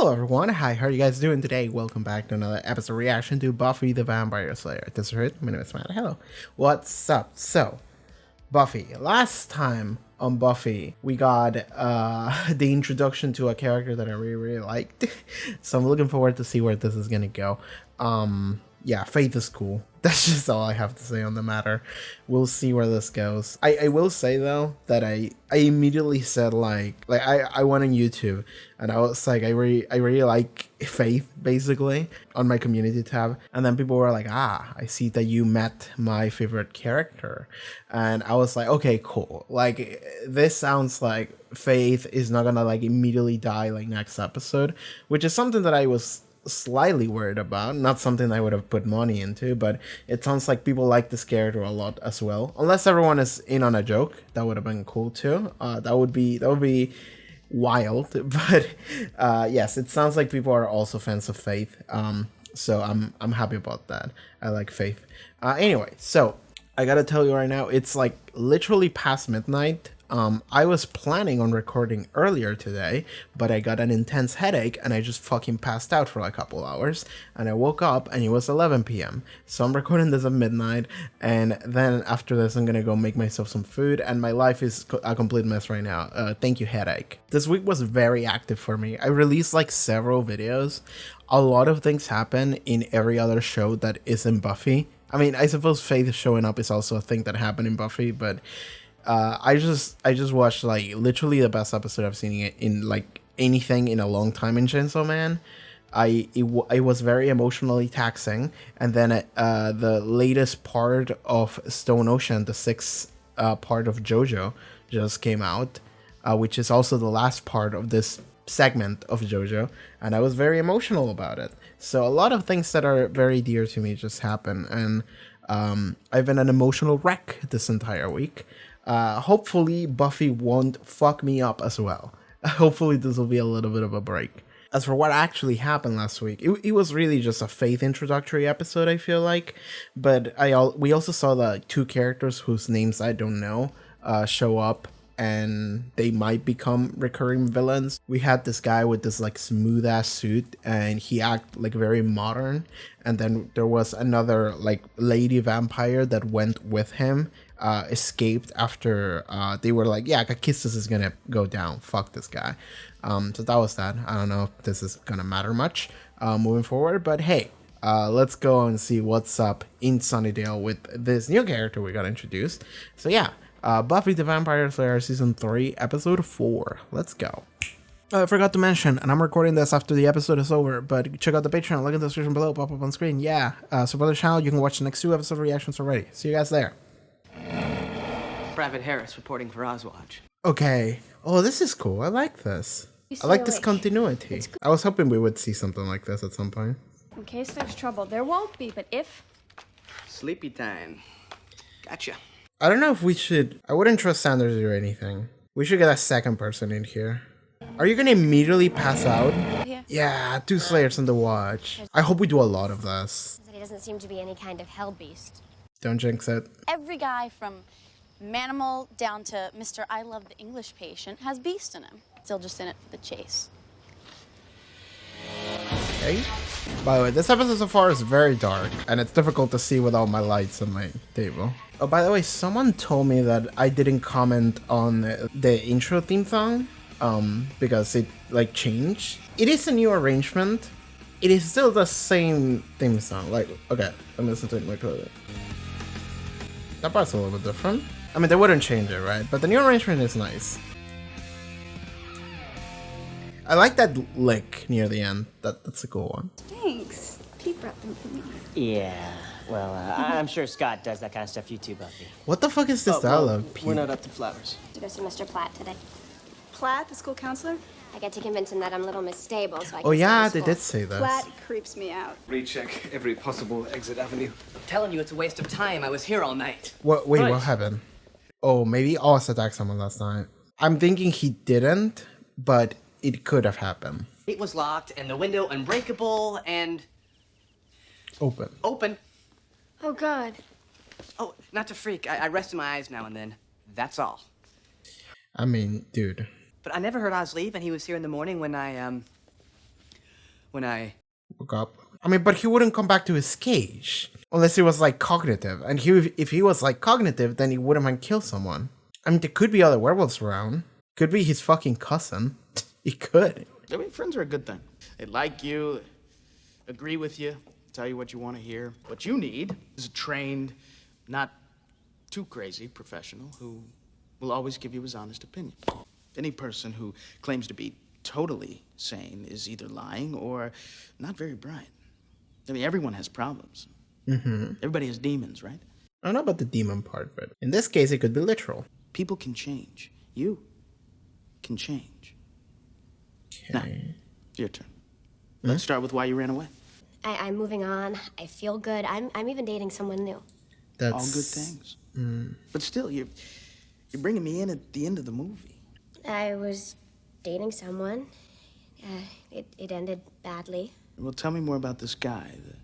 Hello everyone, hi, how are you guys doing today? Welcome back to another episode reaction to Buffy the Vampire Slayer. This is Haarute, my name is Matt. Hello. What's up? So, Buffy. Last time on Buffy, we got the introduction to a character that I really liked. So I'm looking forward to see where this is gonna go. Yeah, Faith is cool. That's just all I have to say on the matter. We'll see where this goes. I will say though that I immediately said like I went on YouTube and I was like I really like Faith basically on my community tab, and then people were like, I see that you met my favorite character, and I was like, okay, cool. Like this sounds like Faith is not gonna like immediately die like next episode, which is something that I was slightly worried about, not something I would have put money into, but it sounds like people like this character a lot as well. Unless everyone is in on a joke, that would have been cool too. That would be wild, but yes, it sounds like people are also fans of Faith. So I'm happy about that. I like Faith. Anyway, so I gotta tell you right now, it's like literally past midnight. I was planning on recording earlier today, but I got an intense headache and I just fucking passed out for like a couple hours, and I woke up and it was 11 p.m. So I'm recording this at midnight, and then after this I'm gonna go make myself some food, and my life is a complete mess right now. Thank you, headache. This week was very active for me. I released like several videos. A lot of things happen in every other show that isn't Buffy. I mean, I suppose Faith showing up is also a thing that happened in Buffy, but I just watched like literally the best episode I've seen in like anything in a long time in Chainsaw Man. It was very emotionally taxing, and then the latest part of Stone Ocean, the sixth part of JoJo, just came out, which is also the last part of this segment of JoJo, and I was very emotional about it. So a lot of things that are very dear to me just happened, and I've been an emotional wreck this entire week. Hopefully Buffy won't fuck me up as well. Hopefully this will be a little bit of a break. As for what actually happened last week, it was really just a Faith introductory episode, I feel like. But we also saw the two characters whose names I don't know show up, and they might become recurring villains. We had this guy with this like smooth ass suit, and he acted like very modern. And then there was another like lady vampire that went with him, escaped after they were like, yeah, Kakistas is gonna go down, fuck this guy. So that was that. I don't know if this is gonna matter much moving forward, but hey, let's go and see what's up in Sunnydale with this new character we got introduced. So yeah, Buffy the Vampire Slayer Season 3, Episode 4. Let's go. I forgot to mention, and I'm recording this after the episode is over, but check out the Patreon, link in the description below, pop up on screen. Yeah, support the channel, you can watch the next 2 episode reactions already. See you guys there. Private Harris reporting for Oswatch. Okay. Oh, this is cool. I like this. I like this continuity. I was hoping we would see something like this at some point. In case there's trouble, there won't be, but if... Sleepy time. Gotcha. I don't know if we should... I wouldn't trust Sanders or anything. We should get a second person in here. Are you gonna immediately pass out? Yeah, 2 Slayers on the watch. I hope we do a lot of this. He doesn't seem to be any kind of hell beast. Don't jinx it. Every guy from Manimal down to Mr. I Love the English Patient has beast in him. Still just in it for the chase. Okay. By the way, this episode so far is very dark, and it's difficult to see without my lights on my table. Oh, by the way, someone told me that I didn't comment on the intro theme song, because it, like, changed. It is a new arrangement. It is still the same theme song. Like, okay, I'm listening to it in my clothing. That part's a little bit different. I mean, they wouldn't change it, right? But the new arrangement is nice. I like that lick near the end. That's a cool one. Thanks. Pete brought them for me. Yeah, well, I'm sure Scott does that kind of stuff. You too, Buffy. What the fuck is this dialogue? We're not up to flowers. To go see Mr. Platt today. Platt, the school counselor? I get to convince him that I'm a little Stable, so I can Oh yeah, stay they in did school. say this. Platt creeps me out. Recheck every possible exit avenue. I'm telling you, it's a waste of time. I was here all night. What? Wait, Right. what happened? Oh, maybe Oz attacked someone last night. I'm thinking he didn't, but it could have happened. It was locked, and the window unbreakable, and... Open. Open. Oh, God. Oh, not to freak. I rest my eyes now and then. That's all. I mean, dude. But I never heard Oz leave, and he was here in the morning when I when I... woke up. I mean, but he wouldn't come back to his cage unless he was like cognitive. And if he was like cognitive, then he wouldn't mind kill someone. I mean, there could be other werewolves around. Could be his fucking cousin. He could. I mean, friends are a good thing. They like you, agree with you, tell you what you want to hear. What you need is a trained, not too crazy professional who will always give you his honest opinion. Any person who claims to be totally sane is either lying or not very bright. I mean, everyone has problems. Everybody has demons, right? I don't know about the demon part, but in this case, it could be literal. People can change. You can change. Now, Okay. it's your turn. Let's start with why you ran away. I'm moving on. I feel good. I'm even dating someone new. That's All good things. But still, you're bringing me in at the end of the movie. I was dating someone. It ended badly. Well, tell me more about this guy, the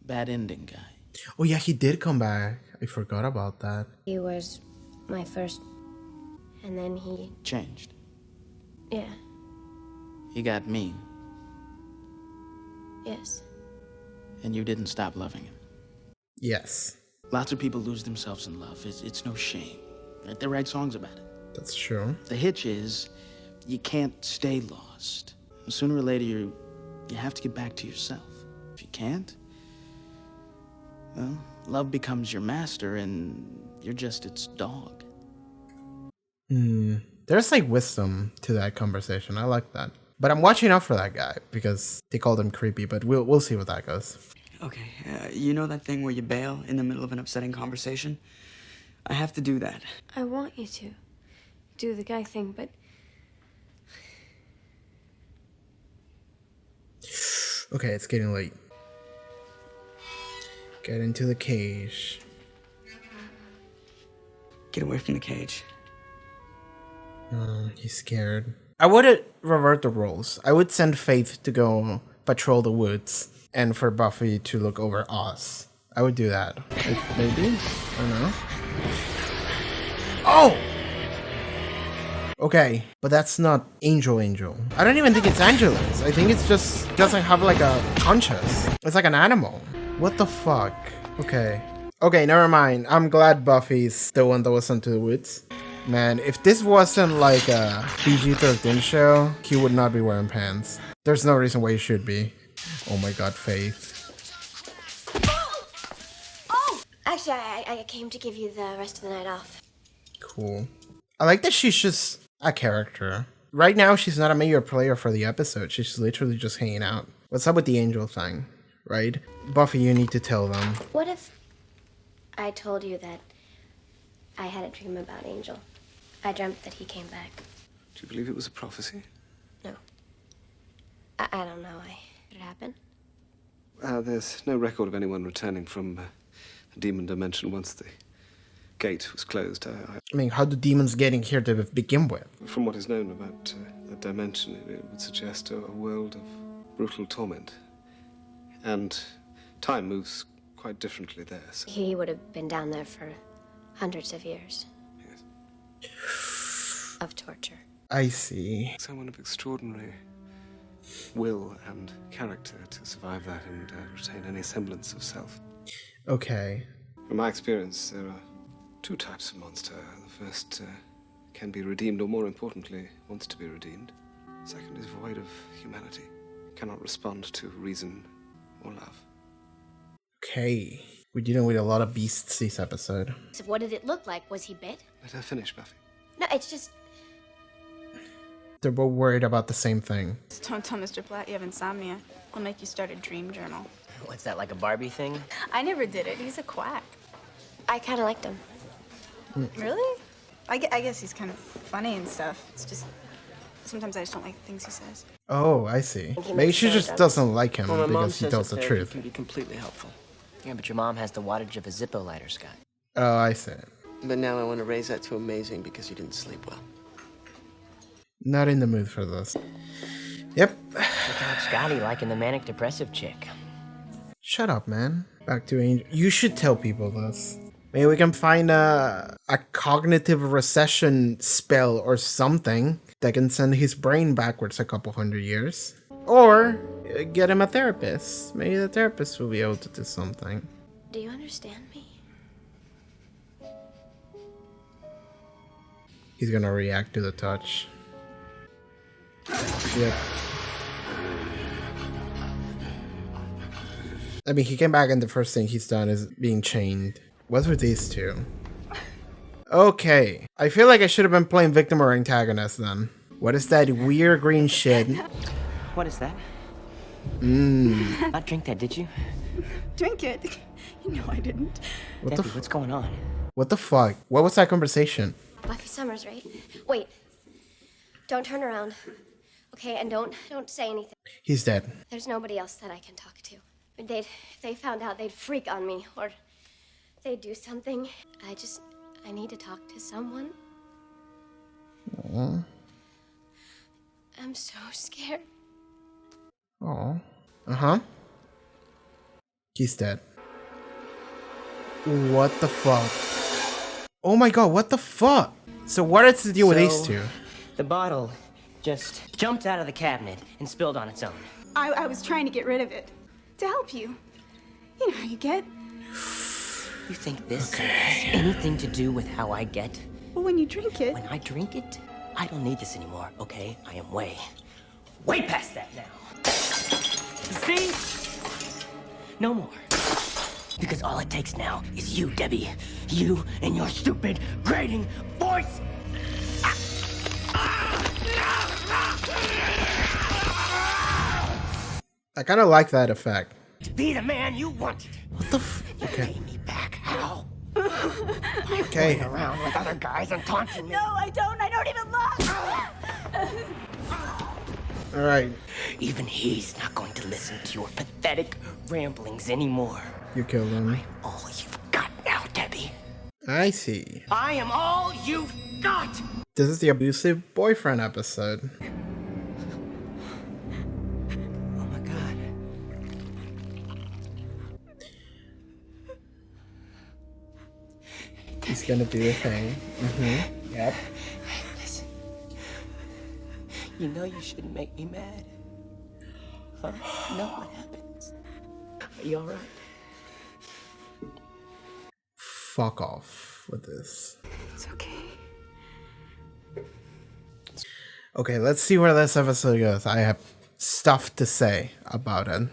bad ending guy. Oh yeah, he did come back. I forgot about that. He was my first, and then he, Changed. yeah, He got mean, yes. and you didn't stop loving him. Yes, Lots of people lose themselves in love. It's no shame. They write songs about it. that's true. The hitch is, you can't stay lost. Sooner or later, you have to get back to yourself. If you can't, well, love becomes your master, and you're just its dog. There's like wisdom to that conversation. I like that. But I'm watching out for that guy because they called him creepy. But we'll see what that goes. Okay, you know that thing where you bail in the middle of an upsetting conversation? I have to do that. I want you to do the guy thing, but Okay, it's getting late. Get into the cage. Get away from the cage. He's scared. I would revert the roles. I would send Faith to go patrol the woods and for Buffy to look over Oz. I would do that. Maybe? I don't know. Oh! Okay, but that's not Angel. I don't even think it's Angelus. I think it's just doesn't have like a conscience. It's like an animal. What the fuck? Okay. Okay, never mind. I'm glad Buffy's the one that was sent to the woods. Man, if this wasn't like a PG-13 show, he would not be wearing pants. There's no reason why he should be. Oh my god, Faith. Actually, I came to give you the rest of the night off. Cool. I like that she's just a character. Right now, she's not a major player for the episode. She's literally just hanging out. What's up with the angel thing, right? Buffy, you need to tell them. What if I told you that I had a dream about Angel? I dreamt that he came back. Do you believe it was a prophecy? No. I don't know. Did it happen? There's no record of anyone returning from the demon dimension once the gate was closed. I mean, how do demons get in here to begin with? From what is known about that dimension, it would suggest a world of brutal torment. And time moves quite differently there. So. He would have been down there for hundreds of years. Yes. Of torture. I see. Someone of extraordinary will and character to survive that and retain any semblance of self. Okay. From my experience, there are two types of monster. The first can be redeemed, or more importantly, wants to be redeemed. The second is void of humanity, cannot respond to reason or love. Okay. We're dealing with a lot of beasts this episode. So what did it look like? Was he bit? Let her finish, Buffy. No, it's just... They're both worried about the same thing. don't tell Mr. Platt you have insomnia. He'll make you start a dream journal. What's that, like a Barbie thing? I never did it. He's a quack. I kind of liked him. Really? I guess he's kind of funny and stuff. It's just sometimes I just don't like the things he says. Oh, I see. He Maybe makes she just sense. doesn't like him Well, my mom because he says tells that the therapy truth. can be completely helpful. Yeah, but your mom has the wattage of a Zippo lighter, Scott. Oh, I see. But now I want to raise that to amazing because you didn't sleep well. Not in the mood for this. Yep. Look out, Scotty liking the manic depressive chick. Shut up, man. Back to Angel. You should tell people this. Maybe we can find a cognitive recession spell or something that can send his brain backwards a couple hundred years. Or get him a therapist. Maybe the therapist will be able to do something. Do you understand me? He's gonna react to the touch. Yep. I mean, he came back and the first thing he's done is being chained. What's with these two? Okay. I feel like I should have been playing victim or antagonist then. What is that weird green shit? What is that? Not drink that, did you? Drink it. You know I didn't. What Debbie, the what's going on? What the fuck? What was that conversation? Buffy Summers, right? Wait. Don't turn around. Okay, and don't say anything. He's dead. There's nobody else that I can talk to. If they found out, they'd freak on me, or they'd do something. I need to talk to someone. Aww. I'm so scared. Aww. Uh-huh. He's dead. What the fuck? Oh my god, what the fuck? So what is the deal with these two? The bottle just jumped out of the cabinet and spilled on its own. I was trying to get rid of it. To help you. You know how you get. You think this has anything to do with how I get? Well, when you drink it... When I drink it, I don't need this anymore, okay? I am way past that now. See? No more. Because all it takes now is you, Debbie. You and your stupid grating voice. I kind of like that effect. Be the man you wanted. What the f... Okay. Pay me back how? Okay. Going around with other guys and taunting me. No, I don't even love. Alright. Even he's not going to listen to your pathetic ramblings anymore. You killed him. All you've got now, Debbie. I see. I am all you've got. This is the abusive boyfriend episode. Oh my god. He's gonna do the thing. Mm-hmm. Yep. Listen. You know you shouldn't make me mad. Huh? You know what happens? Are you alright? Fuck off with this. It's okay. Okay, let's see where this episode goes. I have stuff to say about it.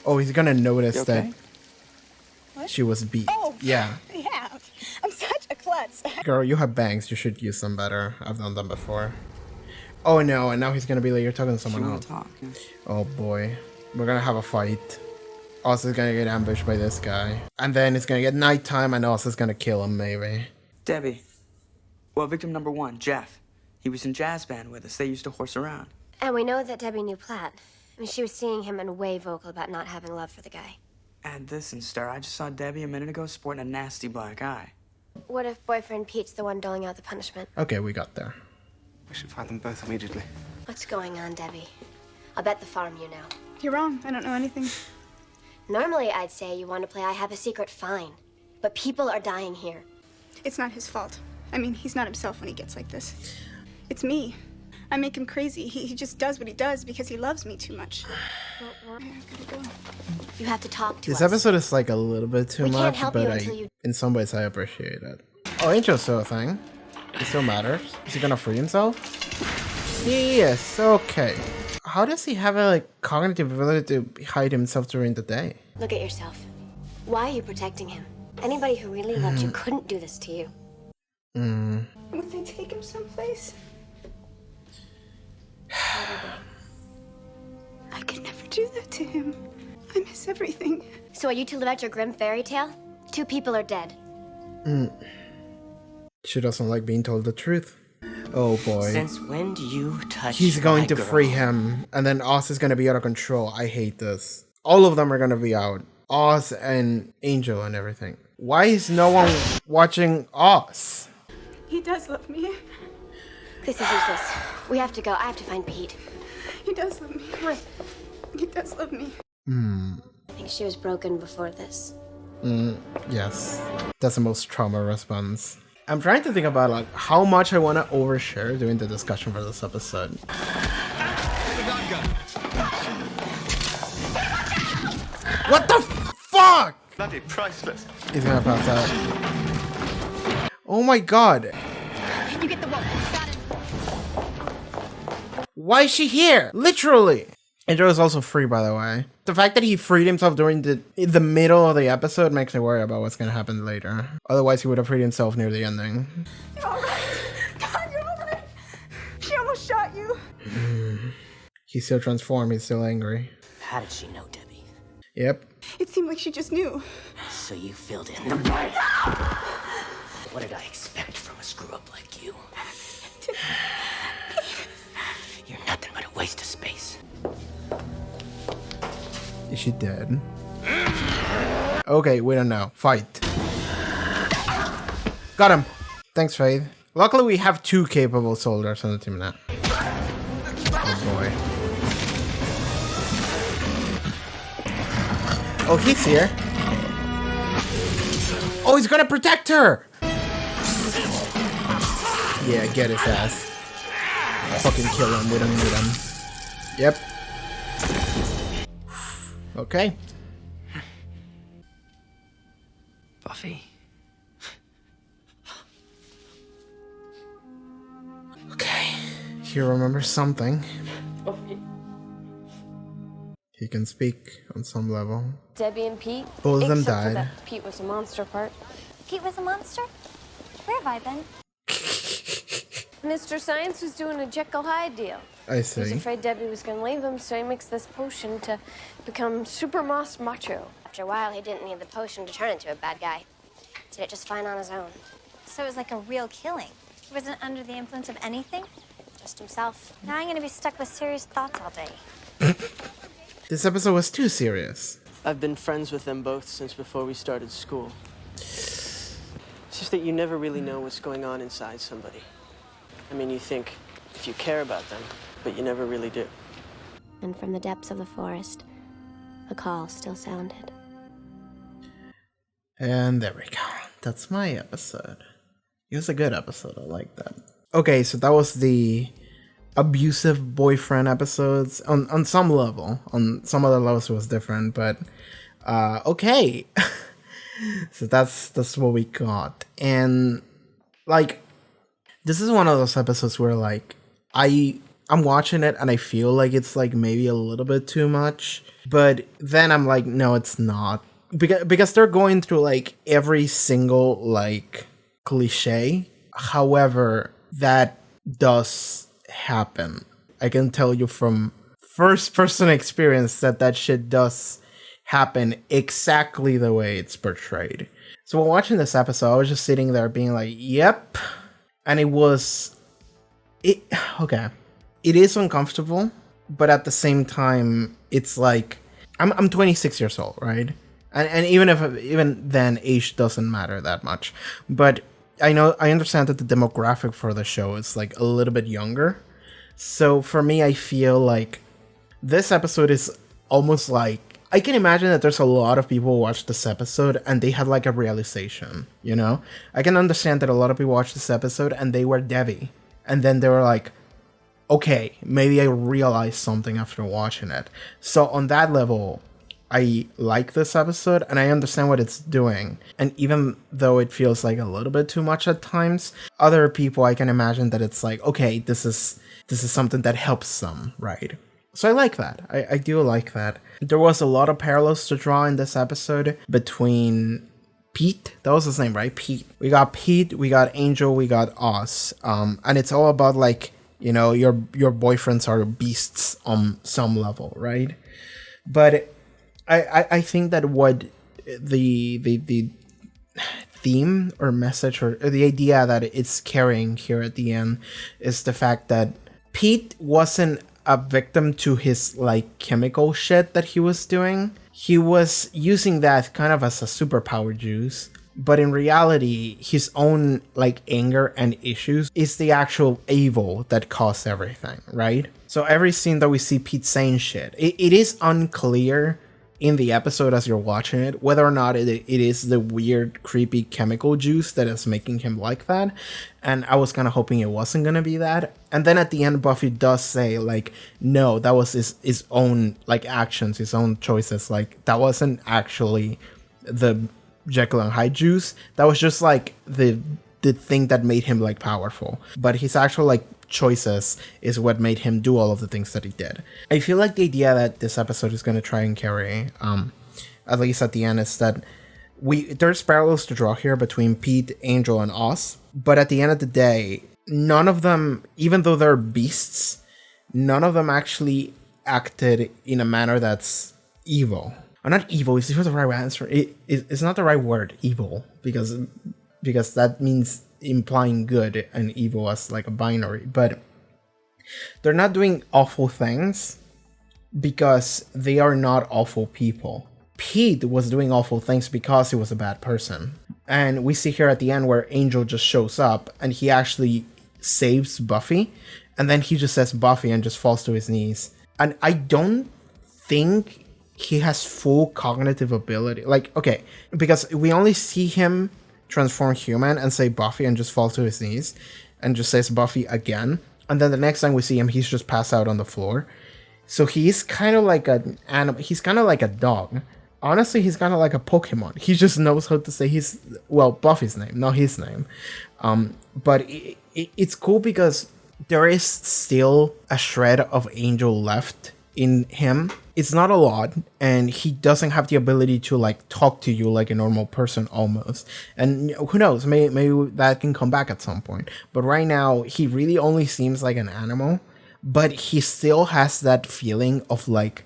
Oh, he's gonna notice that she was beat. Oh, yeah. Yeah. I'm such a klutz. Girl, you have bangs. You should use them better. I've done them before. Oh no, and now he's gonna be like, you're talking to someone else. Oh boy. We're gonna have a fight. Oz gonna get ambushed by this guy. And then it's gonna get nighttime and Oz gonna kill him, maybe. Debbie. Well, victim number 1, Jeff. He was in jazz band with us. They used to horse around. And we know that Debbie knew Platt. I mean, she was seeing him and way vocal about not having love for the guy. Add this and stir. I just saw Debbie a minute ago sporting a nasty black eye. What if boyfriend Pete's the one doling out the punishment? Okay, we got there. We should find them both immediately. What's going on, Debbie? I'll bet the farm you know. You're wrong. I don't know anything. Normally, I'd say you want to play I Have a Secret fine. But people are dying here. It's not his fault. I mean, he's not himself when he gets like this. It's me. I make him crazy. He just does what he does because he loves me too much. I gotta go. You have to talk to This us. episode is like a little bit too We can't much, help but you until you... in some ways I appreciate it. Oh, Angel's still a thing. It still matters. Is he gonna free himself? Yes, okay. How does he have a cognitive ability to hide himself during the day? Look at yourself. Why are you protecting him? Anybody who really loved you couldn't do this to you. Would they take him someplace? I could never do that to him. I miss everything. So are you to live out your grim fairy tale? 2 people are dead. She doesn't like being told the truth. Oh boy. Since when do you touch He's going my to girl? free him, and then Oz is gonna be out of control. I hate this. All of them are gonna be out. Oz and Angel and everything. Why is no one watching Oz? He does love me. This is useless. We have to go. I have to find Pete. He does love me. Come on. He does love me. I think she was broken before this. Yes. That's the most trauma response. I'm trying to think about how much I want to overshare during the discussion for this episode. What the fuck? Bloody priceless. He's gonna pass out. Oh my god. You get the rope. Got it. Why is she here? Literally. Andrew is also free, by the way. The fact that he freed himself during the middle of the episode makes me worry about what's gonna happen later. Otherwise, he would have freed himself near the ending. You're all right. God, you're all right. She almost shot you. He's still transformed. He's still angry. How did she know, Debbie? Yep. It seemed like she just knew. So you filled in the blank. What did I expect from a screw-up like you? You're nothing but a waste of space. Is she dead? Okay, we don't know. Fight. Got him. Thanks, Faith. Luckily, we have 2 capable soldiers on the team now. Oh boy. Oh, he's here. Oh, he's gonna protect her! Yeah, get his ass. Fucking kill him. We don't need him. Yep. Okay. Buffy. Okay. He remembers something. He can speak on some level. Debbie and Pete. Both of them Except for died. that Pete was a monster part. Pete was a monster? Where have I been? Mr. Science was doing a Jekyll Hyde deal. I He was see. afraid Debbie was going to leave him, so he mixed this potion to become super macho. After a while, he didn't need the potion to turn into a bad guy. Did it just fine on his own. So it was like a real killing. He wasn't under the influence of anything? Just himself. Now I'm gonna be stuck with serious thoughts all day. This episode was too serious. I've been friends with them both since before we started school. It's just that you never really know what's going on inside somebody. I mean, you think if you care about them, but you never really do. And from the depths of the forest, a call still sounded. And there we go. That's my episode. It was a good episode. I like that. Okay, so that was the abusive boyfriend episodes on some level. On some other levels it was different, but okay. So that's what we got. And like, this is one of those episodes where like I'm watching it and I feel like it's like maybe a little bit too much, but then I'm like, no, it's not. Because they're going through like every single like cliche. However, that does happen. I can tell you from first person experience that shit does happen exactly the way it's portrayed. So while watching this episode, I was just sitting there being like, yep. And it is uncomfortable, but at the same time, it's like I'm 26 years old, right? And even then, age doesn't matter that much. But I understand that the demographic for the show is like a little bit younger. So for me, I feel like this episode is almost like, I can imagine that there's a lot of people who watch this episode and they had like a realization, you know? I can understand that a lot of people watched this episode and they were Debbie. And then they were like, okay, maybe I realized something after watching it. So on that level, I like this episode and I understand what it's doing. And even though it feels like a little bit too much at times, other people, I can imagine that it's like, okay, this is something that helps them, right? So I like that. I do like that. There was a lot of parallels to draw in this episode between Pete. That was his name, right? Pete. We got Pete, we got Angel, we got Oz. And it's all about like, you know, your boyfriends are beasts on some level, right? But I think that what the theme or message or the idea that it's carrying here at the end is the fact that Pete wasn't a victim to his like chemical shit that he was doing. He was using that kind of as a superpower juice, but in reality his own like anger and issues is the actual evil that caused everything, right? So every scene that we see Pete saying shit, it is unclear in the episode as you're watching it, whether or not it is the weird, creepy chemical juice that is making him like that. And I was kind of hoping it wasn't going to be that. And then at the end, Buffy does say, like, no, that was his own, like, actions, his own choices. Like, that wasn't actually the Jekyll and Hyde juice. That was just, like, the thing that made him, like, powerful. But his actual, like, choices is what made him do all of the things that he did. I feel like the idea that this episode is going to try and carry, at least at the end, is that there's parallels to draw here between Pete, Angel, and Oz. But at the end of the day, none of them, even though they're beasts, none of them actually acted in a manner that's evil. Or not evil, is the right answer. It's not the right word, evil, because that means implying good and evil as like a binary. But they're not doing awful things because they are not awful people. Pete was doing awful things because he was a bad person. And we see here at the end where Angel just shows up and he actually saves Buffy. And then he just says Buffy and just falls to his knees. And I don't think he has full cognitive ability. Like, okay, because we only see him transform human and say Buffy and just fall to his knees and just says Buffy again. And then the next time we see him, he's just passed out on the floor. So he's kind of like an animal. He's kind of like a dog. Honestly, he's kind of like a Pokemon. He just knows how to say Buffy's name, not his name. But it's cool because there is still a shred of Angel left in him. It's not a lot, and he doesn't have the ability to like talk to you like a normal person almost. And who knows, maybe that can come back at some point. But right now, he really only seems like an animal, but he still has that feeling of like,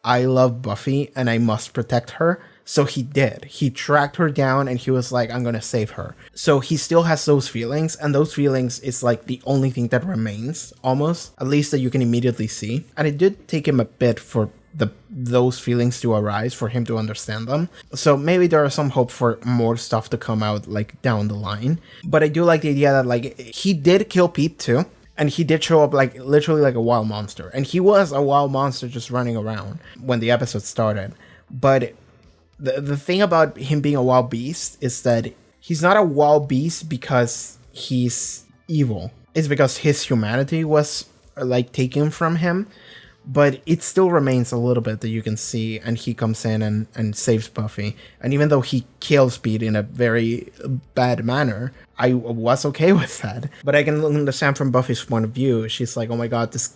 I love Buffy and I must protect her. So he did. He tracked her down and he was like, I'm going to save her. So he still has those feelings, and those feelings is like the only thing that remains, almost, at least that you can immediately see. And it did take him a bit for those feelings to arise, for him to understand them. So maybe there is some hope for more stuff to come out like down the line. But I do like the idea that like he did kill Pete too. And he did show up like literally like a wild monster. And he was a wild monster just running around when the episode started. But the thing about him being a wild beast is that he's not a wild beast because he's evil. It's because his humanity was like taken from him. But it still remains a little bit that you can see, and he comes in and saves Buffy. And even though he kills Pete in a very bad manner, I was okay with that. But I can understand from Buffy's point of view. She's like, oh my god, this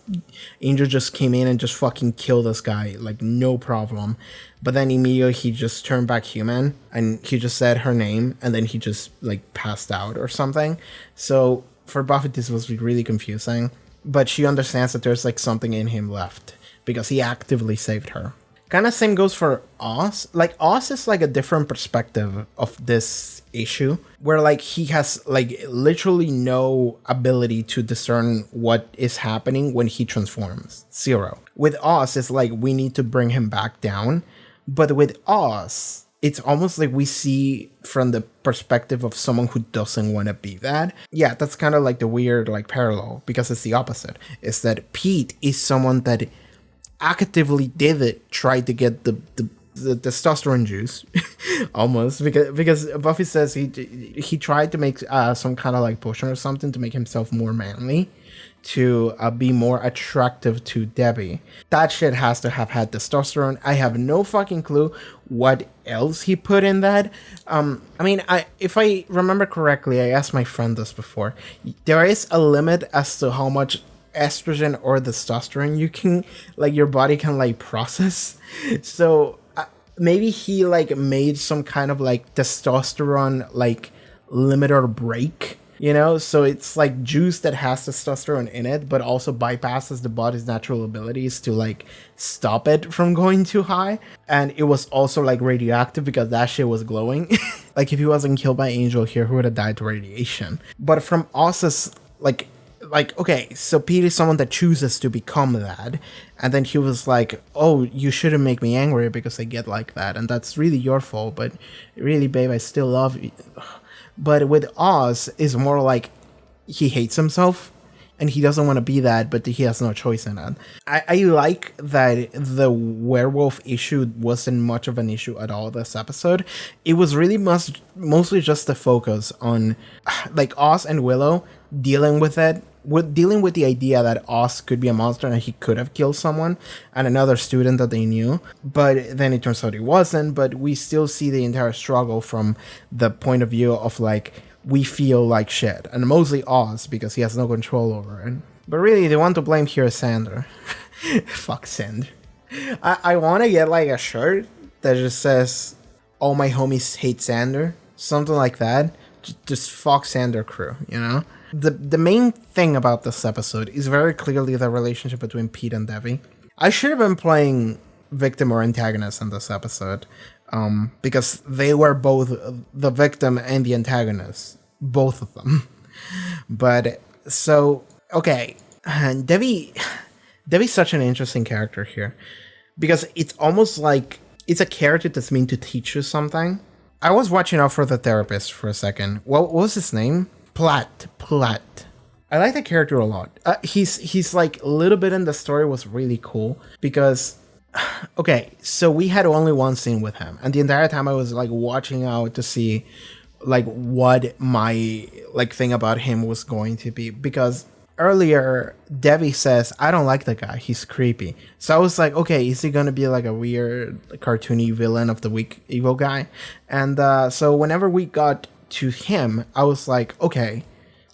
Angel just came in and just fucking killed this guy. Like, no problem. But then immediately he just turned back human, and he just said her name, and then he just, like, passed out or something. So for Buffy, this was really confusing. But she understands that there's like something in him left because he actively saved her. Kind of same goes for Oz. Like Oz is like a different perspective of this issue where like he has like literally no ability to discern what is happening when he transforms. Zero. With Oz, it's like we need to bring him back down. But with Oz, it's almost like we see from the perspective of someone who doesn't want to be that. Yeah, that's kind of like the weird like parallel, because it's the opposite. Is that Pete is someone that actively try to get the testosterone juice almost, because Buffy says he tried to make some kind of like potion or something to make himself more manly, to be more attractive to Debbie. That shit has to have had testosterone. I have no fucking clue what else he put in that. I mean, if I remember correctly, I asked my friend this before. There is a limit as to how much estrogen or testosterone you can, like, your body can, like, process. So maybe he, like, made some kind of, like, testosterone, like, limit or break. You know, so it's like juice that has testosterone in it, but also bypasses the body's natural abilities to like stop it from going too high. And it was also like radioactive because that shit was glowing. Like if he wasn't killed by Angel here, he would have died to radiation. But from Oz's like, okay, so Pete is someone that chooses to become that. And then he was like, oh, you shouldn't make me angry because I get like that. And that's really your fault. But really, babe, I still love you. But with Oz, is more like he hates himself. and he doesn't want to be that, but he has no choice in it. I like that the werewolf issue wasn't much of an issue at all this episode. It was really mostly just the focus on like Oz and Willow dealing with it, dealing with the idea that Oz could be a monster and he could have killed someone and another student that they knew, but then it turns out he wasn't. But we still see the entire struggle from the point of view of like, we feel like shit, and mostly Oz because he has no control over it. But really, the one to blame here is Sander. Fuck Sander. I want to get like a shirt that just says, "All my homies hate Sander," something like that. Just fuck Sander crew, you know? The main thing about this episode is very clearly the relationship between Pete and Debbie. I should have been playing victim or antagonist in this episode, because they were both the victim and the antagonist, both of them. But so, okay, Debbie's such an interesting character here, because it's almost like it's a character that's meant to teach you something. I was watching out for the therapist for a second. What was his name? Platt. I like the character a lot. He's like a little bit in the story was really cool because, okay, so we had only one scene with him, and the entire time I was like watching out to see like what my like thing about him was going to be, because earlier Debbie says, "I don't like the guy, he's creepy." So I was like, okay, is he gonna be like a weird cartoony villain of the week evil guy? And so whenever we got to him, I was like, okay,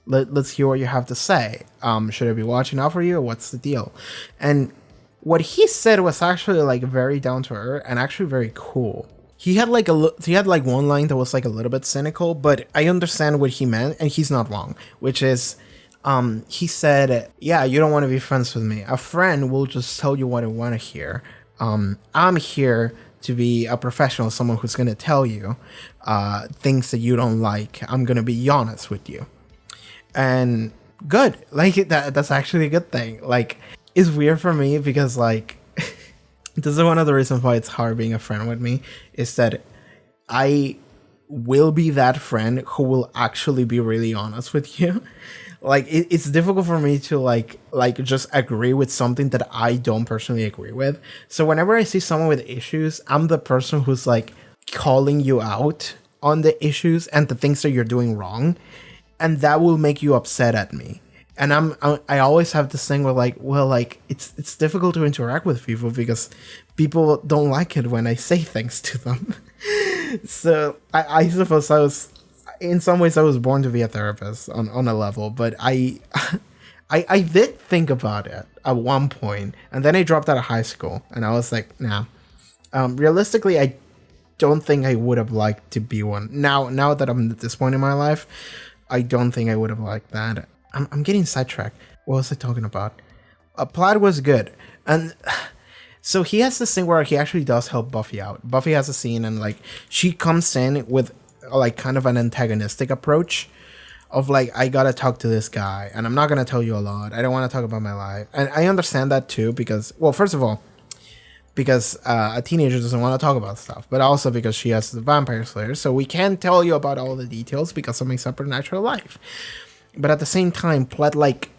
let's hear what you have to say. Should I be watching out for you, or what's the deal? And what he said was actually like very down to earth and actually very cool. He had like one line that was like a little bit cynical, but I understand what he meant, and he's not wrong, which is, he said, "Yeah, you don't want to be friends with me. A friend will just tell you what I want to hear. I'm here to be a professional, someone who's going to tell you things that you don't like. I'm going to be honest with you." And good. Like, that's actually a good thing. Like, it's weird for me because, like, this is one of the reasons why it's hard being a friend with me, is that I will be that friend who will actually be really honest with you. Like, it's difficult for me to like just agree with something that I don't personally agree with. So whenever I see someone with issues, I'm the person who's like calling you out on the issues and the things that you're doing wrong, and that will make you upset at me. And I always have this thing where like, well, like it's difficult to interact with people because people don't like it when I say things to them. So I suppose in some ways I was born to be a therapist on a level, but I did think about it at one point, and then I dropped out of high school, and I was like, nah. Realistically, I don't think I would have liked to be one. Now that I'm at this point in my life, I don't think I would have liked that. I'm getting sidetracked. What was I talking about? Plaid was good. And so he has this thing where he actually does help Buffy out. Buffy has a scene and like she comes in with like kind of an antagonistic approach of like, I gotta talk to this guy and I'm not gonna tell you a lot. I don't want to talk about my life. And I understand that too because, well, first of all, because a teenager doesn't want to talk about stuff, but also because she has the vampire slayer, so we can't tell you about all the details because of my supernatural life. But at the same time, Plaid like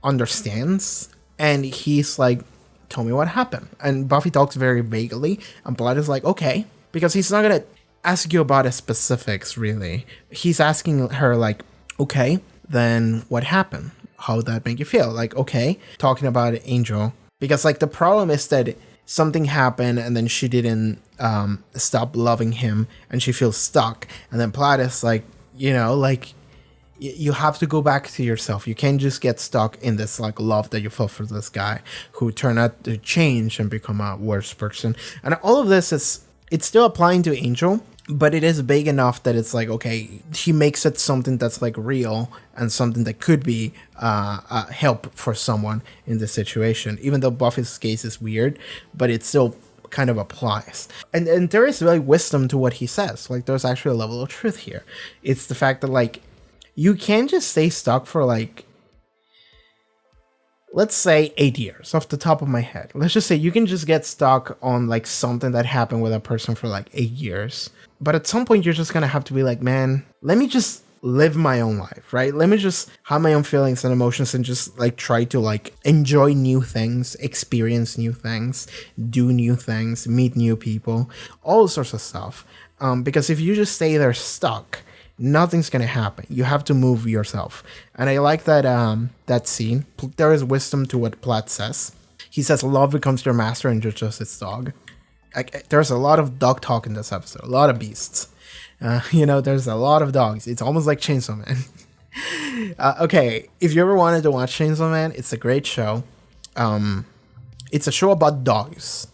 understands, and he's like, "Tell me what happened." And Buffy talks very vaguely, and Plaid is like, "Okay," because he's not gonna ask you about the specifics. Really, he's asking her like, "Okay, then what happened? How did that make you feel?" Like, okay, talking about Angel, because like the problem is that something happened and then she didn't stop loving him and she feels stuck. And then Plaid is like, you know, like you have to go back to yourself. You can't just get stuck in this like love that you felt for this guy who turned out to change and become a worse person. And all of this it's still applying to Angel, but it is big enough that it's like, okay, he makes it something that's like real and something that could be help for someone in this situation. Even though Buffy's case is weird, but it still kind of applies. And there is really wisdom to what he says. Like there's actually a level of truth here. It's the fact that like you can't just stay stuck for like, let's say 8 years off the top of my head. Let's just say you can just get stuck on like something that happened with a person for like 8 years. But at some point you're just going to have to be like, man, let me just live my own life, right? Let me just have my own feelings and emotions and just like try to like enjoy new things, experience new things, do new things, meet new people, all sorts of stuff. Because if you just stay there stuck, nothing's gonna happen. You have to move yourself. And I like that that scene. There is wisdom to what Platt says. He says love becomes your master and you're just its dog. Like, there's a lot of dog talk in this episode, a lot of beasts. There's a lot of dogs. It's almost like Chainsaw Man. Okay, if you ever wanted to watch Chainsaw Man, it's a great show. It's a show about dogs.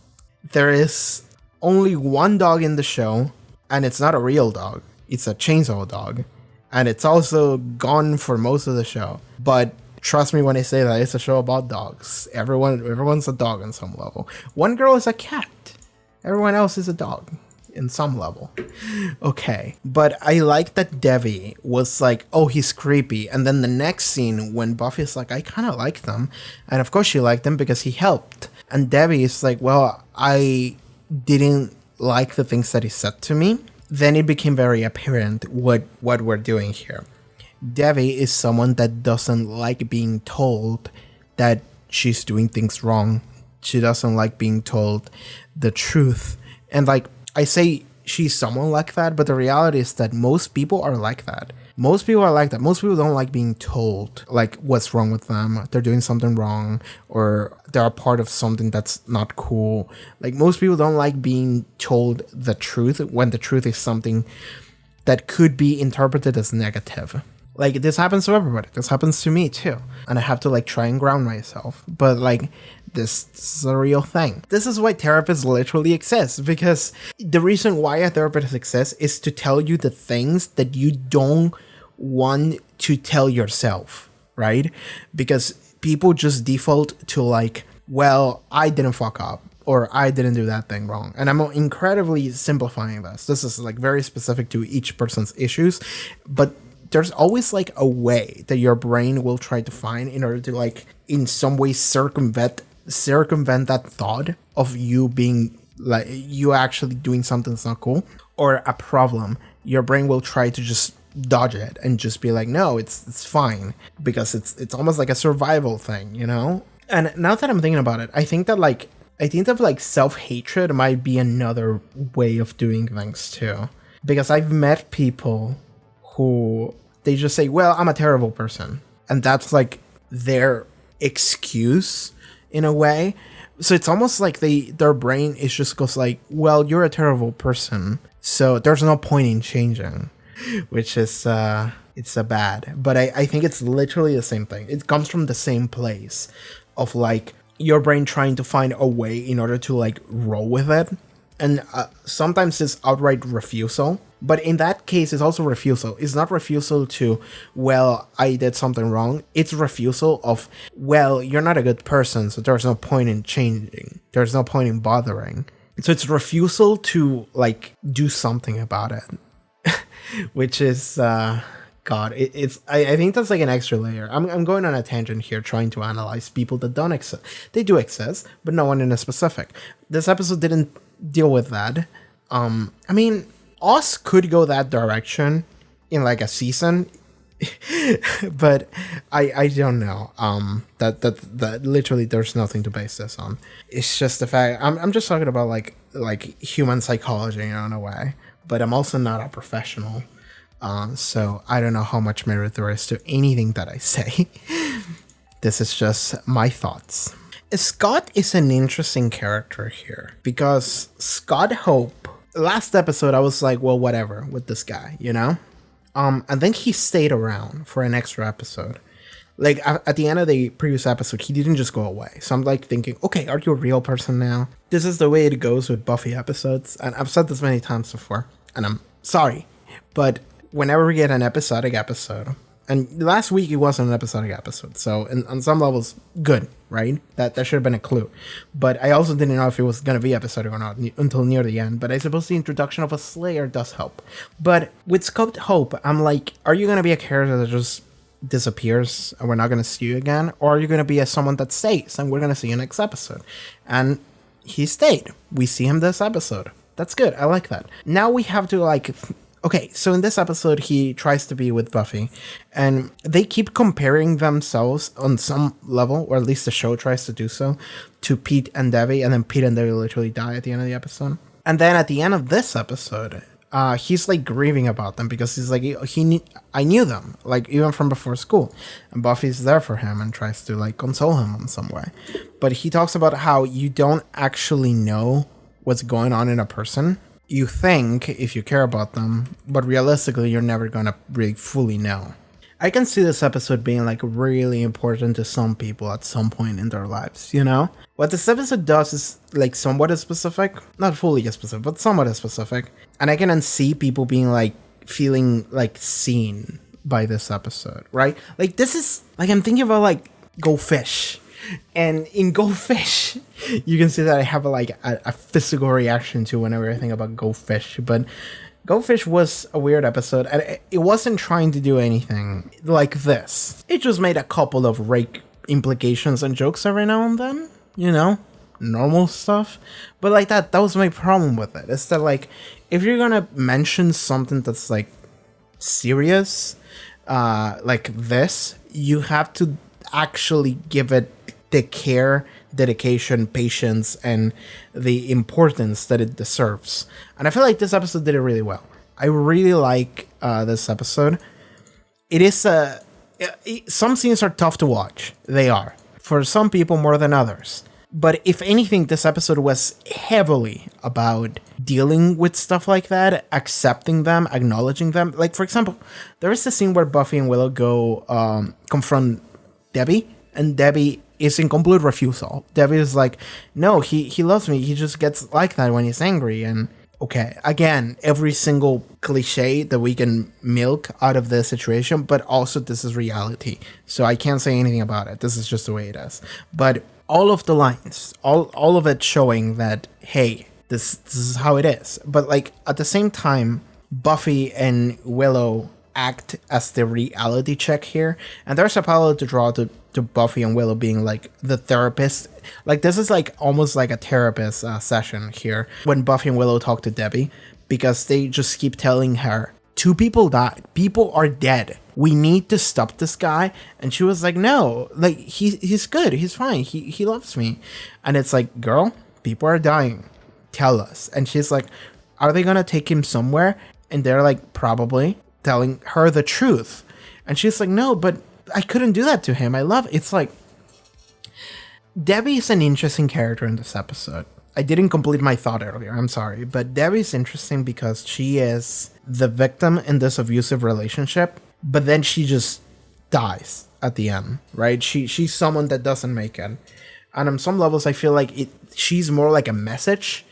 There is only one dog in the show, and it's not a real dog. It's a chainsaw dog. And it's also gone for most of the show. But trust me when I say that it's a show about dogs. Everyone's a dog on some level. One girl is a cat. Everyone else is a dog in some level. Okay. But I like that Devi was like, oh, he's creepy. And then the next scene when Buffy's like, I kind of like them. And of course she liked him because he helped. And Devi is like, well, I didn't like the things that he said to me. Then it became very apparent what we're doing here. Devi is someone that doesn't like being told that she's doing things wrong. She doesn't like being told the truth. And like, I say she's someone like that, but the reality is that most people are like that. Most people are like that. Most people don't like being told like what's wrong with them. They're doing something wrong or they're a part of something that's not cool. Like most people don't like being told the truth when the truth is something that could be interpreted as negative. Like this happens to everybody. This happens to me too. And I have to like try and ground myself. But like this is a real thing. This is why therapists literally exist, because the reason why a therapist exists is to tell you the things that you don't want to tell yourself, right? Because people just default to like, well, I didn't fuck up or I didn't do that thing wrong. And I'm incredibly simplifying this. This is like very specific to each person's issues, but there's always like a way that your brain will try to find in order to like in some way circumvent that thought of you being like you actually doing something that's not cool or a problem. Your brain will try to just dodge it and just be like, no, it's fine, because it's almost like a survival thing, you know? And now that I'm thinking about it, I think that self-hatred might be another way of doing things too, because I've met people who they just say, well, I'm a terrible person, and that's like their excuse in a way. So it's almost like their brain is just goes like, well, you're a terrible person, so there's no point in changing, which is it's a bad. But I think it's literally the same thing. It comes from the same place of like your brain trying to find a way in order to like roll with it. And sometimes it's outright refusal. But in that case, it's also refusal. It's not refusal to, well, I did something wrong. It's refusal of, well, you're not a good person, so there's no point in changing. There's no point in bothering. So it's refusal to, like, do something about it. Which is, God, I think that's like an extra layer. I'm going on a tangent here trying to analyze people that don't exist. They do exist, but no one in a specific. This episode didn't deal with that. I mean, Oz could go that direction in like a season, but I don't know. That literally there's nothing to base this on. It's just the fact I'm just talking about like human psychology in a way, but I'm also not a professional, so I don't know how much merit there is to anything that I say. This is just my thoughts. Scott is an interesting character here because Scott Hope. Last episode, I was like, well, whatever with this guy, you know? And then he stayed around for an extra episode. Like, at the end of the previous episode, he didn't just go away. So I'm like thinking, okay, are you a real person now? This is the way it goes with Buffy episodes. And I've said this many times before, and I'm sorry. But whenever we get an episodic episode, and last week it wasn't an episodic episode, so on some levels, good, right? That should have been a clue. But I also didn't know if it was going to be episodic or not until near the end. But I suppose the introduction of a Slayer does help. But with Scott Hope, I'm like, are you going to be a character that just disappears and we're not going to see you again? Or are you going to be someone that stays and we're going to see you next episode? And he stayed. We see him this episode. That's good. I like that. Now we have to like Okay, so in this episode, he tries to be with Buffy, and they keep comparing themselves on some level, or at least the show tries to do so, to Pete and Debbie, and then Pete and Debbie literally die at the end of the episode. And then at the end of this episode, he's like grieving about them because he's like, I knew them, like even from before school, and Buffy's there for him and tries to like console him in some way. But he talks about how you don't actually know what's going on in a person. You think if you care about them, but realistically, you're never gonna really fully know. I can see this episode being like really important to some people at some point in their lives, you know? What this episode does is like somewhat specific, not fully specific, but somewhat specific. And I can see people being like feeling like seen by this episode, right? Like this is like, I'm thinking about like Go Fish. And in Go Fish, you can see that I have a physical reaction to whenever I think about Go Fish. But Go Fish was a weird episode, and it wasn't trying to do anything like this. It just made a couple of rape implications and jokes every now and then, you know, normal stuff. But like that was my problem with it. It's that like, if you're gonna mention something that's like serious, like this, you have to actually give it the care, dedication, patience, and the importance that it deserves. And I feel like this episode did it really well. I really like this episode. It is some scenes are tough to watch. They are. For some people more than others. But if anything, this episode was heavily about dealing with stuff like that, accepting them, acknowledging them. Like, for example, there is a scene where Buffy and Willow go confront Debbie, and Debbie is in complete refusal. Debbie is like, no, he loves me. He just gets like that when he's angry. And okay, again, every single cliche that we can milk out of this situation, but also this is reality. So I can't say anything about it. This is just the way it is. But all of the lines, all of it showing that, hey, this is how it is. But like at the same time, Buffy and Willow act as the reality check here. And there's a parallel to draw to Buffy and Willow being like the therapist. Like this is like almost like a therapist session here when Buffy and Willow talk to Debbie, because they just keep telling her, 2 people died, people are dead, we need to stop this guy. And she was like, no, like he's good, he's fine, he loves me. And it's like, girl, people are dying, tell us. And she's like, are they gonna take him somewhere? And they're like, probably, telling her the truth. And she's like, no, but I couldn't do that to him. It's like, Debbie's an interesting character in this episode. I didn't complete my thought earlier, I'm sorry. But Debbie's interesting because she is the victim in this abusive relationship, but then she just dies at the end, right? She's someone that doesn't make it. And on some levels, I feel like she's more like a message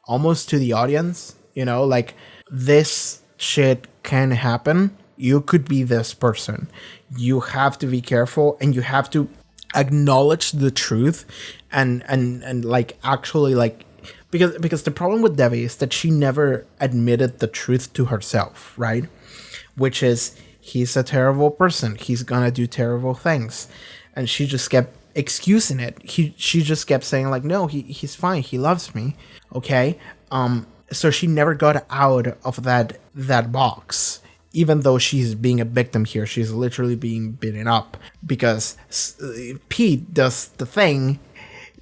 almost to the audience, you know, like this shit can happen. You could be this person. You have to be careful, and you have to acknowledge the truth and like actually like, because the problem with Debbie is that she never admitted the truth to herself, right? Which is, he's a terrible person, he's gonna do terrible things. And she just kept excusing it. She just kept saying like, no, he's fine, he loves me, okay? So she never got out of that box. Even though she's being a victim here, she's literally being beaten up because Pete does the thing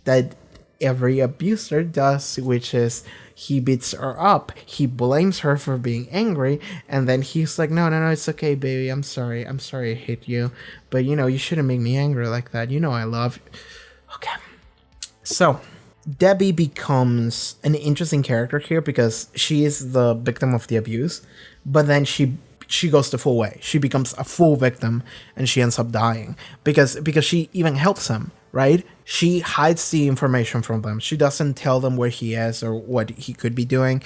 that every abuser does, which is he beats her up, he blames her for being angry, and then he's like, no, it's okay, baby, I'm sorry I hit you, but you know, you shouldn't make me angry like that, you know I love you. Okay, so Debbie becomes an interesting character here because she is the victim of the abuse, but then she goes the full way. She becomes a full victim, and she ends up dying because she even helps him, right? She hides the information from them. She doesn't tell them where he is or what he could be doing.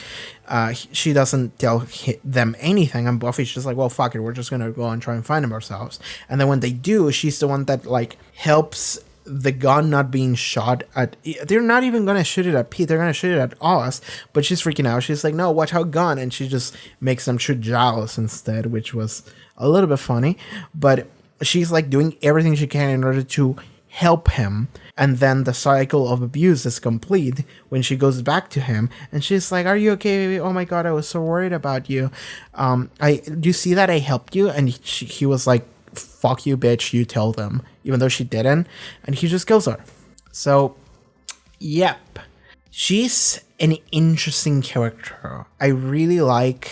She doesn't tell them anything, and Buffy's just like, well, fuck it, we're just gonna go and try and find him ourselves. And then when they do, she's the one that like helps the gun not being shot at. They're not even gonna shoot it at Pete, they're gonna shoot it at us, but she's freaking out. She's like, no, watch out, gun. And she just makes them shoot Giles instead, which was a little bit funny. But she's like doing everything she can in order to help him, and then the cycle of abuse is complete when she goes back to him and she's like, are you okay, baby? Oh my god, I was so worried about you. Do you see that I helped you? And he was like, fuck you, bitch, you tell them, even though she didn't, and he just kills her. So yep, she's an interesting character. I really like.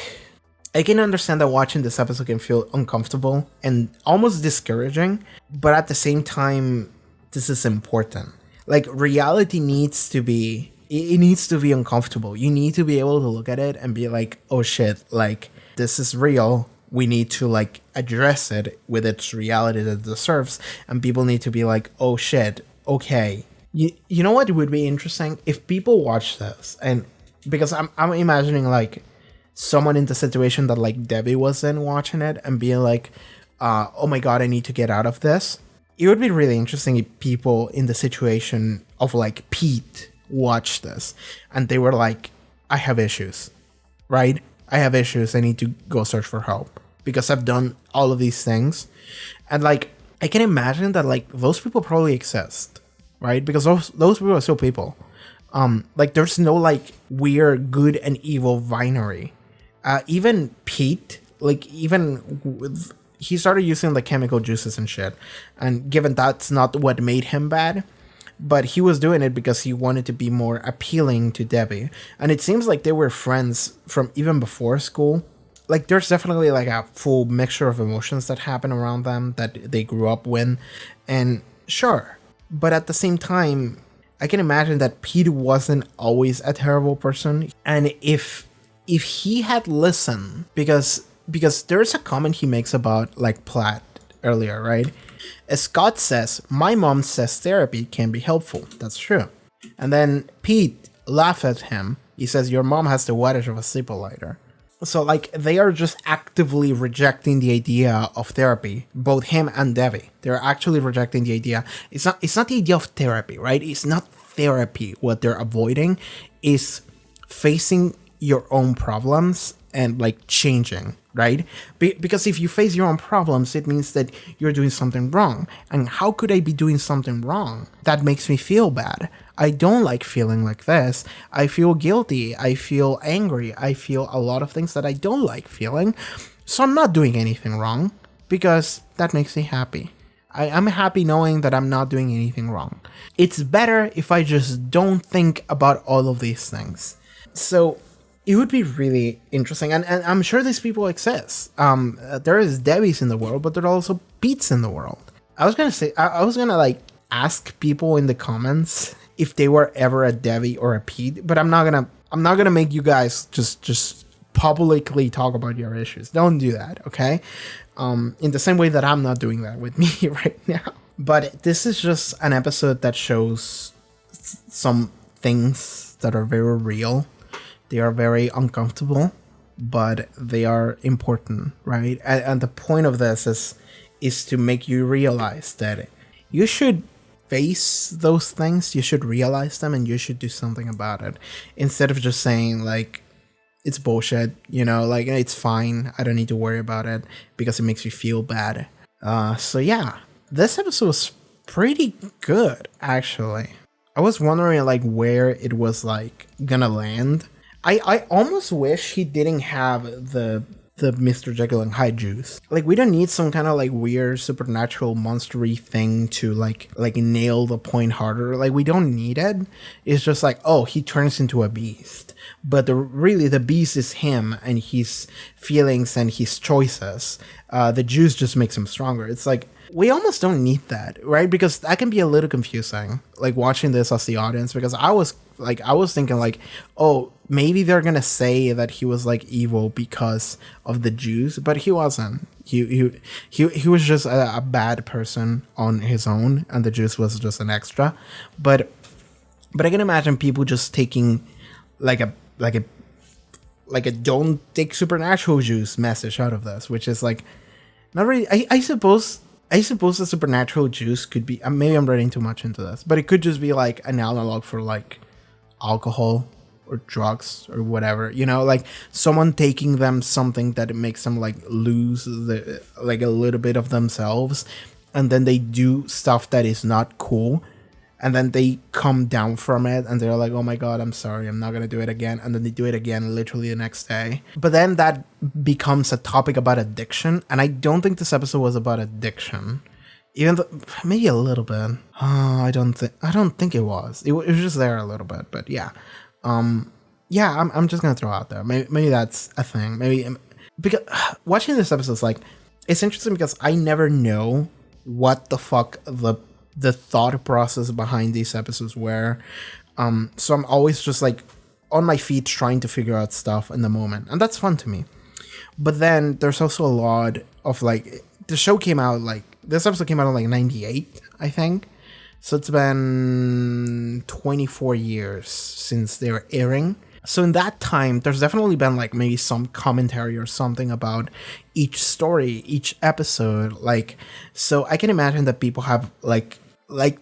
I can understand that watching this episode can feel uncomfortable and almost discouraging, but at the same time, this is important. Like, reality needs to be, it needs to be uncomfortable. You need to be able to look at it and be like, oh shit, like, this is real. We need to, like, address it with its reality that it deserves. And people need to be like, oh shit, okay. You know what would be interesting? If people watch this, and because I'm imagining, like, someone in the situation that like Debbie was in watching it and being like, oh my god, I need to get out of this. It would be really interesting if people in the situation of like Pete watched this and they were like, I have issues, right? I have issues. I need to go search for help because I've done all of these things. And like, I can imagine that like those people probably exist, right? Because those people are still people. Like there's no like weird good and evil binary. Even Pete, like even with, he started using like chemical juices and shit, and given that's not what made him bad, but he was doing it because he wanted to be more appealing to Debbie, and it seems like they were friends from even before school. Like there's definitely like a full mixture of emotions that happen around them that they grew up with, and sure, but at the same time, I can imagine that Pete wasn't always a terrible person, and if he had listened, because there's a comment he makes about like Platt earlier, right? Scott says, my mom says therapy can be helpful. That's true. And then Pete laughs at him. He says, your mom has the wattage of a Zippo lighter. So like they are just actively rejecting the idea of therapy, both him and Debbie. They're actually rejecting the idea. It's not the idea of therapy, right? It's not therapy. What they're avoiding is facing your own problems and like changing, right? Because if you face your own problems, it means that you're doing something wrong. And how could I be doing something wrong? That makes me feel bad. I don't like feeling like this. I feel guilty. I feel angry. I feel a lot of things that I don't like feeling. So I'm not doing anything wrong because that makes me happy. I'm happy knowing that I'm not doing anything wrong. It's better if I just don't think about all of these things. So it would be really interesting, and I'm sure these people exist. There is Debbies in the world, but there are also Pete's in the world. I was gonna like ask people in the comments if they were ever a Debbie or a Pete, but I'm not gonna make you guys just publicly talk about your issues. Don't do that, okay? In the same way that I'm not doing that with me right now. But this is just an episode that shows some things that are very real. They are very uncomfortable, but they are important, right? And the point of this is to make you realize that you should face those things, you should realize them, and you should do something about it. Instead of just saying, like, it's bullshit, you know, like, it's fine, I don't need to worry about it, because it makes me feel bad. So yeah, this episode was pretty good, actually. I was wondering, like, where it was, like, gonna land. I almost wish he didn't have the Mr. Jekyll and Hyde juice. Like, we don't need some kind of like weird supernatural monstery thing to like nail the point harder. Like, we don't need it. It's just like, oh, he turns into a beast. But really the beast is him and his feelings and his choices. The juice just makes him stronger. It's like, we almost don't need that, right? Because that can be a little confusing, like watching this as the audience, because I was thinking like, oh, maybe they're gonna say that he was like evil because of the juice, but he wasn't. He was just a bad person on his own, and the juice was just an extra. But I can imagine people just taking like a don't take supernatural juice message out of this, which is like not really. I suppose the supernatural juice could be, maybe I'm reading too much into this, but it could just be like an analog for like alcohol or drugs or whatever, you know, like someone taking them something that it makes them like lose a little bit of themselves, and then they do stuff that is not cool, and then they come down from it and they're like, oh my god, I'm sorry, I'm not gonna do it again, and then they do it again literally the next day. But then that becomes a topic about addiction, and I don't think this episode was about addiction, even though maybe a little bit. I don't think it was. It was just there a little bit, but yeah. Yeah, I'm just gonna throw out there. Maybe that's a thing. Maybe because watching this episode is like, it's interesting because I never know what the fuck the thought process behind these episodes were. So I'm always just like on my feet trying to figure out stuff in the moment, and that's fun to me. But then there's also a lot of like, the show came out like, this episode came out in like 98, I think. So it's been 24 years since they were airing. So in that time, there's definitely been like maybe some commentary or something about each story, each episode. Like, so I can imagine that people have like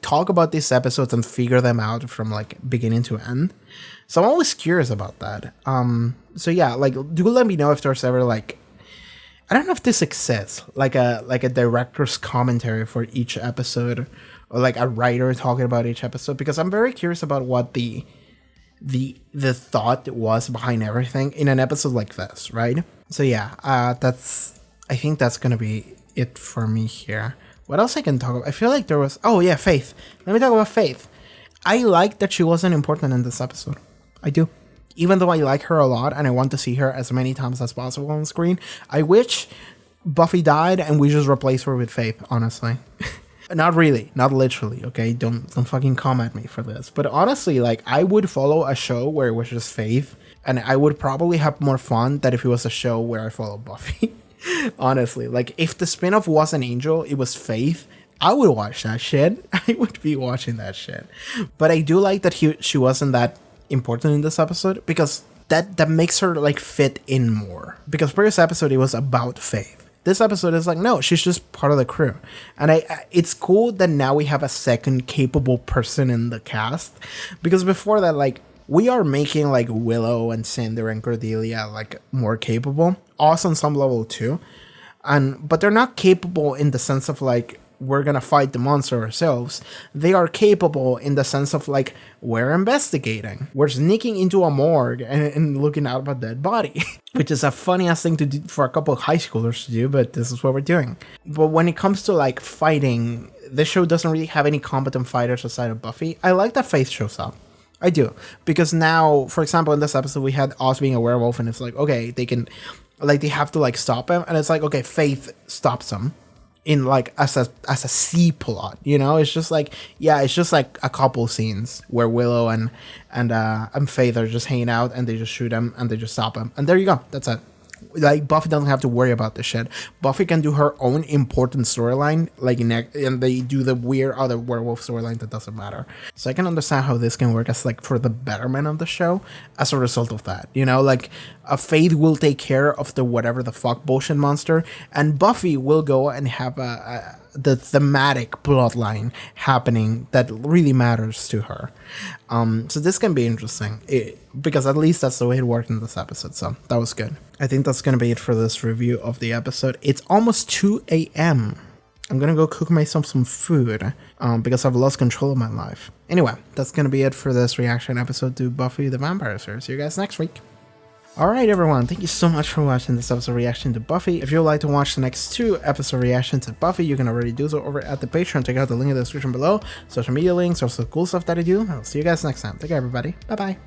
talk about these episodes and figure them out from like beginning to end. So I'm always curious about that. So yeah, like, do let me know if there's ever like, I don't know if this exists, like a director's commentary for each episode, or like a writer talking about each episode, because I'm very curious about what the thought was behind everything in an episode like this, right? So yeah, I think that's gonna be it for me here. What else I can talk about? I feel like there was, oh yeah, Faith. Let me talk about Faith. I like that she wasn't important in this episode. I do. Even though I like her a lot and I want to see her as many times as possible on screen, I wish Buffy died and we just replace her with Faith, honestly. Not really, not literally, okay? Don't fucking come at me for this. But honestly, like, I would follow a show where it was just Faith, and I would probably have more fun than if it was a show where I follow Buffy. Honestly, like, if the spin-off was an Angel, it was Faith, I would watch that shit. I would be watching that shit. But I do like that she wasn't that important in this episode, because that makes her, like, fit in more. Because previous episode, it was about Faith. This episode is like, no, she's just part of the crew. And it's cool that now we have a second capable person in the cast. Because before that, like, we are making, like, Willow and Cinder and Cordelia, like, more capable. Us on some level, too. But they're not capable in the sense of, like, we're gonna fight the monster ourselves. They are capable in the sense of, like, we're investigating. We're sneaking into a morgue and looking out of a dead body. Which is a funny-ass thing to do for a couple of high schoolers to do, but this is what we're doing. But when it comes to, like, fighting, this show doesn't really have any competent fighters aside of Buffy. I like that Faith shows up. I do. Because now, for example, in this episode, we had Oz being a werewolf, and it's like, okay, they can, like, they have to, like, stop him. And it's like, okay, Faith stops him. In like as a C plot, you know, it's just like, yeah, it's just like a couple scenes where Willow and Faith are just hanging out and they just shoot him and they just stop him, and there you go, that's it. Like, Buffy doesn't have to worry about this shit. Buffy can do her own important storyline, like, and they do the weird other werewolf storyline that doesn't matter. So I can understand how this can work as, like, for the betterment of the show as a result of that. You know, like, a Faith will take care of the whatever the fuck bullshit monster, and Buffy will go and have the thematic plotline happening that really matters to her. So this can be interesting, because at least that's the way it worked in this episode, so that was good. I think that's going to be it for this review of the episode. It's almost 2 a.m. I'm going to go cook myself some food, because I've lost control of my life. Anyway, that's going to be it for this reaction episode to Buffy the Vampire Slayer. See you guys next week. Alright everyone, thank you so much for watching this episode reaction to Buffy. If you would like to watch the next 2 episode reactions to Buffy, you can already do so over at the Patreon. Check out the link in the description below, social media links, also cool stuff that I do. I'll see you guys next time. Take care everybody. Bye bye.